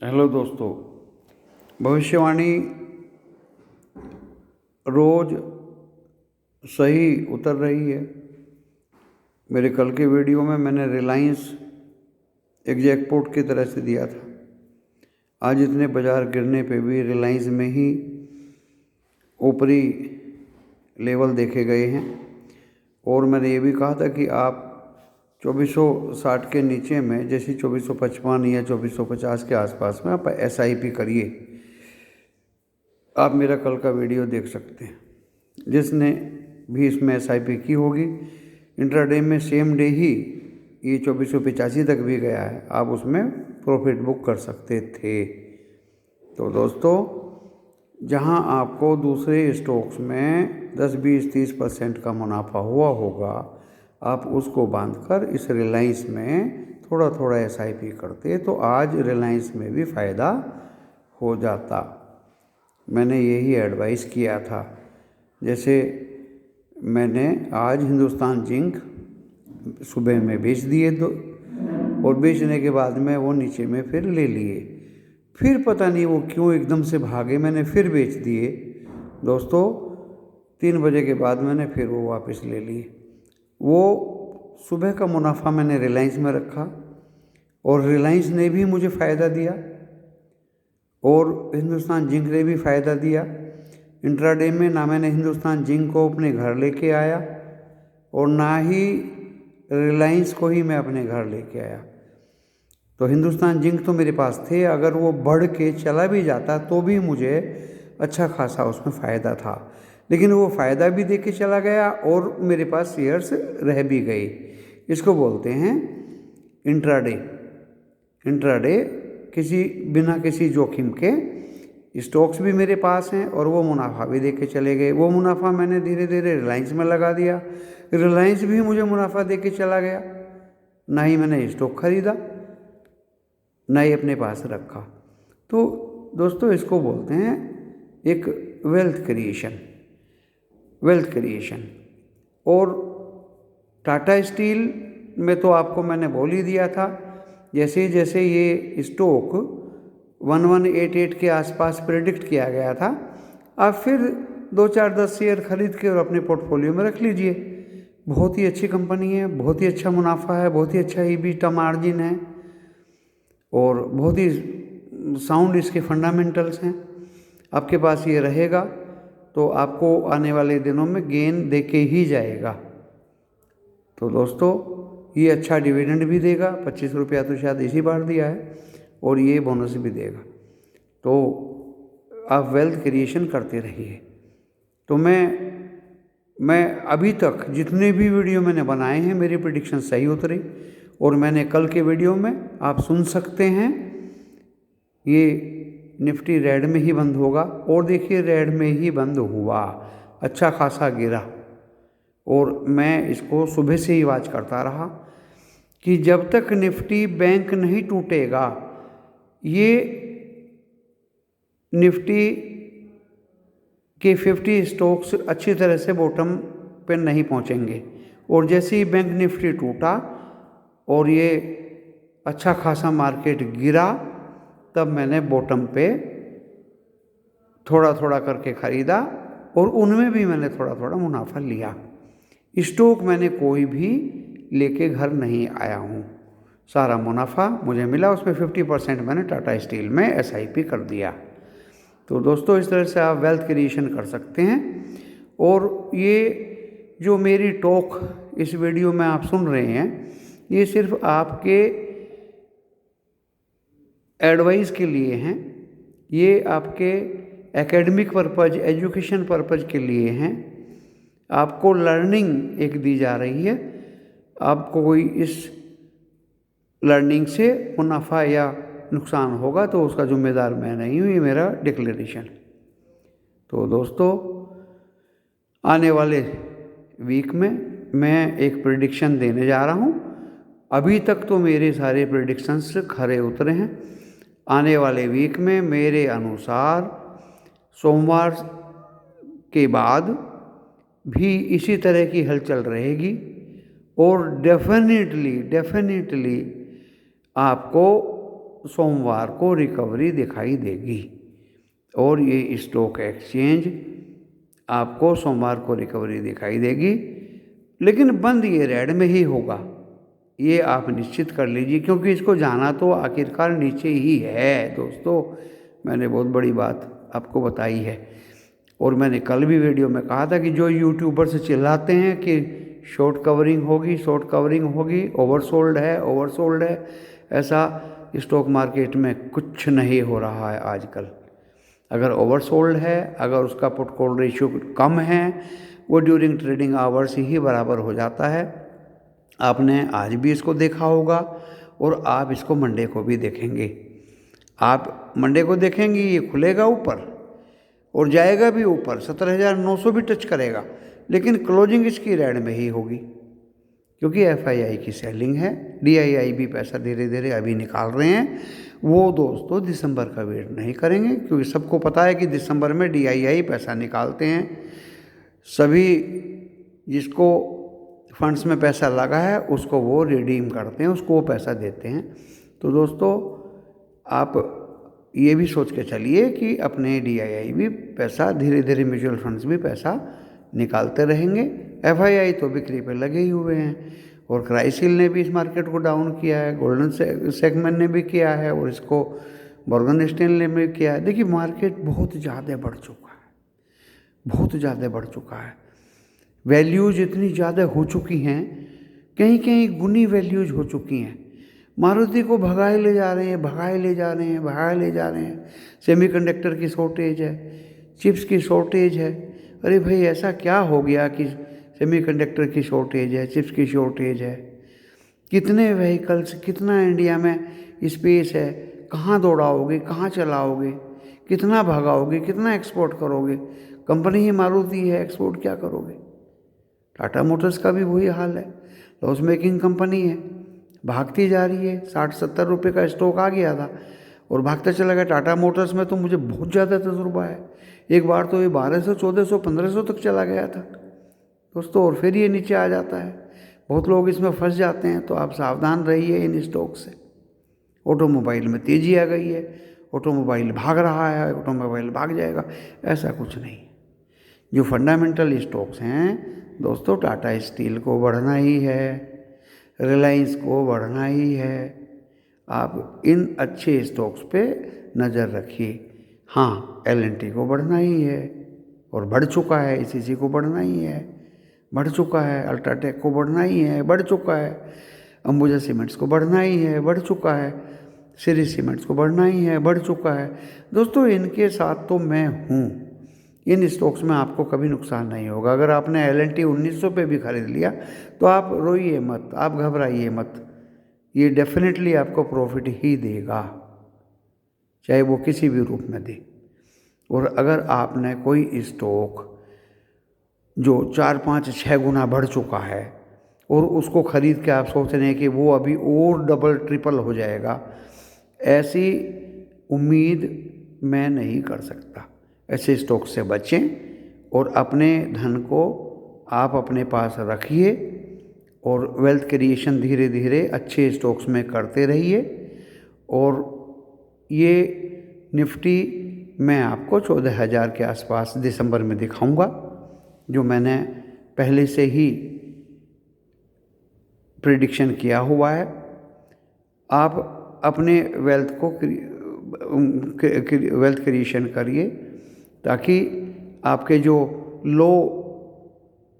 Hello दोस्तों, भविष्यवाणी रोज़ सही उतर रही है। मेरे कल के वीडियो में मैंने रिलायंस एक जैकपॉट की तरह से दिया था। आज इतने बाज़ार गिरने पे भी रिलायंस में ही ऊपरी लेवल देखे गए हैं। और मैंने ये भी कहा था कि आप 2460 के नीचे में, जैसे 2455 या 2450 के आसपास में आप SIP करिए। आप मेरा कल का वीडियो देख सकते हैं। जिसने भी इसमें SIP की होगी, इंट्राडे में सेम डे ही ये 2485 तक भी गया है, आप उसमें प्रॉफिट बुक कर सकते थे। तो दोस्तों, जहां आपको दूसरे स्टॉक्स में 10, 20, 30% का मुनाफा हुआ होगा, आप उसको बांधकर इस रिलायंस में थोड़ा थोड़ा SIP करते तो आज रिलायंस में भी फ़ायदा हो जाता। मैंने यही एडवाइस किया था। जैसे मैंने आज हिंदुस्तान जिंक सुबह में बेच दिए दो, और बेचने के बाद में वो नीचे में फिर ले लिए। फिर पता नहीं वो क्यों एकदम से भागे, मैंने फिर बेच दिए दोस्तों। 3 बजे के बाद मैंने फिर वो वापस ले लिए। वो सुबह का मुनाफा मैंने रिलायंस में रखा और रिलायंस ने भी मुझे फ़ायदा दिया और हिंदुस्तान जिंक ने भी फ़ायदा दिया। इंट्राडे में ना मैंने हिंदुस्तान जिंक को अपने घर लेके आया और ना ही रिलायंस को ही मैं अपने घर लेके आया। तो हिंदुस्तान जिंक तो मेरे पास थे, अगर वो बढ़ के चला भी जाता तो भी मुझे अच्छा खासा उसमें फ़ायदा था। लेकिन वो फ़ायदा भी दे के चला गया और मेरे पास शेयर्स रह भी गए। इसको बोलते हैं इंट्राडे। इंट्राडे बिना किसी जोखिम के स्टॉक्स भी मेरे पास हैं और वो मुनाफा भी दे के चले गए। वो मुनाफा मैंने धीरे धीरे रिलायंस में लगा दिया, रिलायंस भी मुझे मुनाफा दे के चला गया। ना ही मैंने स्टॉक खरीदा, ना ही अपने पास रखा। तो दोस्तों, इसको बोलते हैं एक वेल्थ क्रिएशन। और टाटा स्टील में तो आपको मैंने बोल ही दिया था, जैसे जैसे ये स्टॉक 1188 के आसपास प्रेडिक्ट किया गया था, आप फिर 2-4-10 शेयर खरीद के और अपने पोर्टफोलियो में रख लीजिए। बहुत ही अच्छी कंपनी है, बहुत ही अच्छा मुनाफा है, बहुत ही अच्छा EBITDA मार्जिन है और बहुत ही साउंड इसके फंडामेंटल्स हैं। आपके पास ये रहेगा तो आपको आने वाले दिनों में गेन दे के ही जाएगा। तो दोस्तों, ये अच्छा डिविडेंड भी देगा, 25 रुपया तो शायद इसी बार दिया है, और ये बोनस भी देगा। तो आप वेल्थ क्रिएशन करते रहिए। तो मैं अभी तक जितने भी वीडियो मैंने बनाए हैं, मेरी प्रेडिक्शन सही उतरी। और मैंने कल के वीडियो में आप सुन सकते हैं, ये निफ्टी रेड में ही बंद होगा, और देखिए रेड में ही बंद हुआ, अच्छा खासा गिरा। और मैं इसको सुबह से ही वाच करता रहा कि जब तक निफ्टी बैंक नहीं टूटेगा, ये निफ्टी के 50 स्टॉक्स अच्छी तरह से बॉटम पे नहीं पहुंचेंगे। और जैसे ही बैंक निफ्टी टूटा और ये अच्छा खासा मार्केट गिरा, तब मैंने बॉटम पे थोड़ा थोड़ा करके ख़रीदा और उनमें भी मैंने थोड़ा थोड़ा मुनाफा लिया। स्टॉक मैंने कोई भी लेके घर नहीं आया हूँ, सारा मुनाफा मुझे मिला, उसमें 50% मैंने टाटा स्टील में SIP कर दिया। तो दोस्तों, इस तरह से आप वेल्थ क्रिएशन कर सकते हैं। और ये जो मेरी टॉक इस वीडियो में आप सुन रहे हैं, ये सिर्फ आपके एडवाइस के लिए हैं, ये आपके एकेडमिक पर्पज़, एजुकेशन पर्पज़ के लिए हैं। आपको लर्निंग एक दी जा रही है, आपको कोई इस लर्निंग से मुनाफा या नुकसान होगा तो उसका जिम्मेदार मैं नहीं हूँ, ये मेरा डिक्लेरेशन। तो दोस्तों, आने वाले वीक में मैं एक प्रेडिक्शन देने जा रहा हूँ। अभी तक तो मेरे सारे प्रेडिक्शंस खरे उतरे हैं। आने वाले वीक में मेरे अनुसार सोमवार के बाद भी इसी तरह की हलचल रहेगी और डेफिनेटली आपको सोमवार को रिकवरी दिखाई देगी और ये स्टॉक एक्सचेंज आपको सोमवार को रिकवरी दिखाई देगी, लेकिन बंद ये रेड में ही होगा, ये आप निश्चित कर लीजिए, क्योंकि इसको जाना तो आखिरकार नीचे ही है दोस्तों। मैंने बहुत बड़ी बात आपको बताई है और मैंने कल भी वीडियो में कहा था कि जो यूट्यूबर से चिल्लाते हैं कि शॉर्ट कवरिंग होगी, ओवरसोल्ड है, ऐसा स्टॉक मार्केट में कुछ नहीं हो रहा है आजकल। अगर ओवरसोल्ड है, अगर उसका पुट कॉल रेशियो कम है, वो ड्यूरिंग ट्रेडिंग आवर्स ही बराबर हो जाता है। आपने आज भी इसको देखा होगा और आप इसको मंडे को भी देखेंगे। आप मंडे को देखेंगे, ये खुलेगा ऊपर और जाएगा भी ऊपर, 17,900 भी टच करेगा, लेकिन क्लोजिंग इसकी रेड में ही होगी, क्योंकि FII की सेलिंग है। DII भी पैसा धीरे धीरे अभी निकाल रहे हैं। वो दोस्तों दिसंबर का वेट नहीं करेंगे, क्योंकि सबको पता है कि दिसंबर में DII पैसा निकालते हैं। सभी जिसको फंड्स में पैसा लगा है उसको वो रिडीम करते हैं, उसको वो पैसा देते हैं। तो दोस्तों आप ये भी सोच के चलिए कि अपने DII भी पैसा धीरे धीरे, म्यूचुअल फंड्स भी पैसा निकालते रहेंगे। FII तो बिक्री पे लगे ही हुए हैं और क्राइसिल ने भी इस मार्केट को डाउन किया है, गोल्डन सेगमेंट ने भी किया है और इसको मॉर्गन स्टैनली ने भी किया है। देखिए मार्केट बहुत ज़्यादा बढ़ चुका है, वैल्यूज इतनी ज़्यादा हो चुकी हैं, कहीं कहीं गुनी वैल्यूज हो चुकी हैं। मारुति को भगाए ले जा रहे हैं। सेमीकंडक्टर की शॉर्टेज है, चिप्स की शॉर्टेज है। अरे भाई ऐसा क्या हो गया कि सेमीकंडक्टर की शॉर्टेज है, चिप्स की शॉर्टेज है? कितने व्हीकल्स, कितना इंडिया में स्पेस है, कहाँ दौड़ाओगे, कहाँ चलाओगे, कितना भगाओगे, कितना एक्सपोर्ट करोगे? कंपनी ही मारुति है, एक्सपोर्ट क्या करोगे? टाटा मोटर्स का भी वही हाल है, लॉस मेकिंग कंपनी है, भागती जा रही है। 60-70 रुपये का स्टॉक आ गया था और भागता चला गया। टाटा मोटर्स में तो मुझे बहुत ज़्यादा तजुर्बा है, एक बार तो ये 1200, 1400, 1500 तक चला गया था दोस्तों, और फिर ये नीचे आ जाता है। बहुत लोग इसमें फंस जाते हैं, तो आप सावधान रहिए इन स्टॉक से। ऑटोमोबाइल में तेज़ी आ गई है, ऑटोमोबाइल भाग रहा है, ऑटोमोबाइल भाग जाएगा, ऐसा कुछ नहीं। जो फंडामेंटल स्टॉक्स हैं दोस्तों, टाटा स्टील को बढ़ना ही है, रिलायंस को बढ़ना ही है। आप इन अच्छे स्टॉक्स पे नज़र रखिए। हाँ, L&T को बढ़ना ही है और बढ़ चुका है, ECC को बढ़ना ही है, बढ़ चुका है, अल्ट्राटेक को बढ़ना ही है, बढ़ चुका है, अंबुजा सीमेंट्स को बढ़ना ही है, बढ़ चुका है, श्री सीमेंट्स को बढ़ना ही है, बढ़ चुका है। दोस्तों इनके साथ तो मैं हूँ, इन स्टॉक्स में आपको कभी नुकसान नहीं होगा। अगर आपने L&T 1900 पे भी खरीद लिया तो आप रोइए मत, आप घबराइए मत, ये डेफिनेटली आपको प्रॉफिट ही देगा, चाहे वो किसी भी रूप में दे। और अगर आपने कोई स्टॉक जो 4, 5, 6 गुना बढ़ चुका है और उसको ख़रीद के आप सोच रहे हैं कि वो अभी और डबल ट्रिपल हो जाएगा, ऐसी उम्मीद मैं नहीं कर सकता। ऐसे स्टॉक से बचें और अपने धन को आप अपने पास रखिए और वेल्थ क्रिएशन धीरे धीरे अच्छे स्टॉक्स में करते रहिए। और ये निफ्टी मैं आपको 14,000 के आसपास दिसंबर में दिखाऊंगा, जो मैंने पहले से ही प्रेडिक्शन किया हुआ है। आप अपने वेल्थ क्रिएशन करिए ताकि आपके जो लो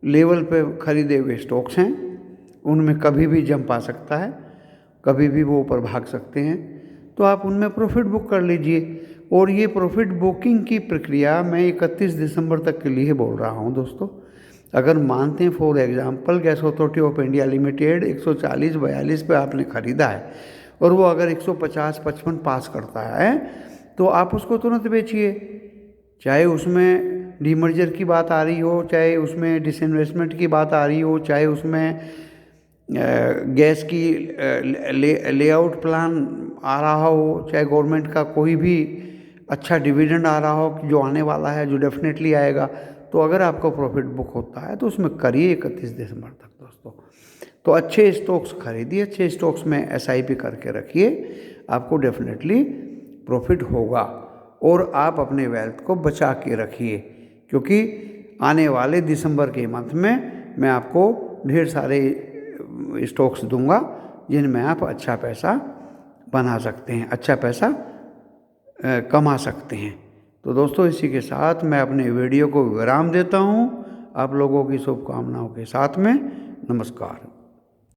लेवल पे खरीदे हुए स्टॉक्स हैं उनमें कभी भी जंप आ सकता है, कभी भी वो ऊपर भाग सकते हैं, तो आप उनमें प्रॉफिट बुक कर लीजिए। और ये प्रॉफिट बुकिंग की प्रक्रिया मैं 31 दिसंबर तक के लिए बोल रहा हूँ दोस्तों। अगर मानते हैं for example gas authority of India limited 140-42 पे आपने ख़रीदा है और वो अगर 150-55 पास करता है तो आप उसको तुरंत बेचिए, चाहे उसमें डीमर्जर की बात आ रही हो, चाहे उसमें डिसइन्वेस्टमेंट की बात आ रही हो, चाहे उसमें गैस की लेआउट प्लान आ रहा हो, चाहे गवर्नमेंट का कोई भी अच्छा डिविडेंड आ रहा हो जो आने वाला है, जो डेफिनेटली आएगा। तो अगर आपका प्रॉफिट बुक होता है तो उसमें करिए 31 दिसंबर तक दोस्तों। तो अच्छे स्टॉक्स खरीदिए, अच्छे स्टॉक्स में SIP करके रखिए। आपको डेफिनेटली प्रॉफिट होगा। और आप अपने वेल्थ को बचा के रखिए, क्योंकि आने वाले दिसंबर के मंथ में मैं आपको ढेर सारे स्टॉक्स दूंगा जिनमें आप अच्छा पैसा बना सकते हैं, अच्छा पैसा कमा सकते हैं। तो दोस्तों, इसी के साथ मैं अपने वीडियो को विराम देता हूँ। आप लोगों की शुभकामनाओं के साथ में नमस्कार।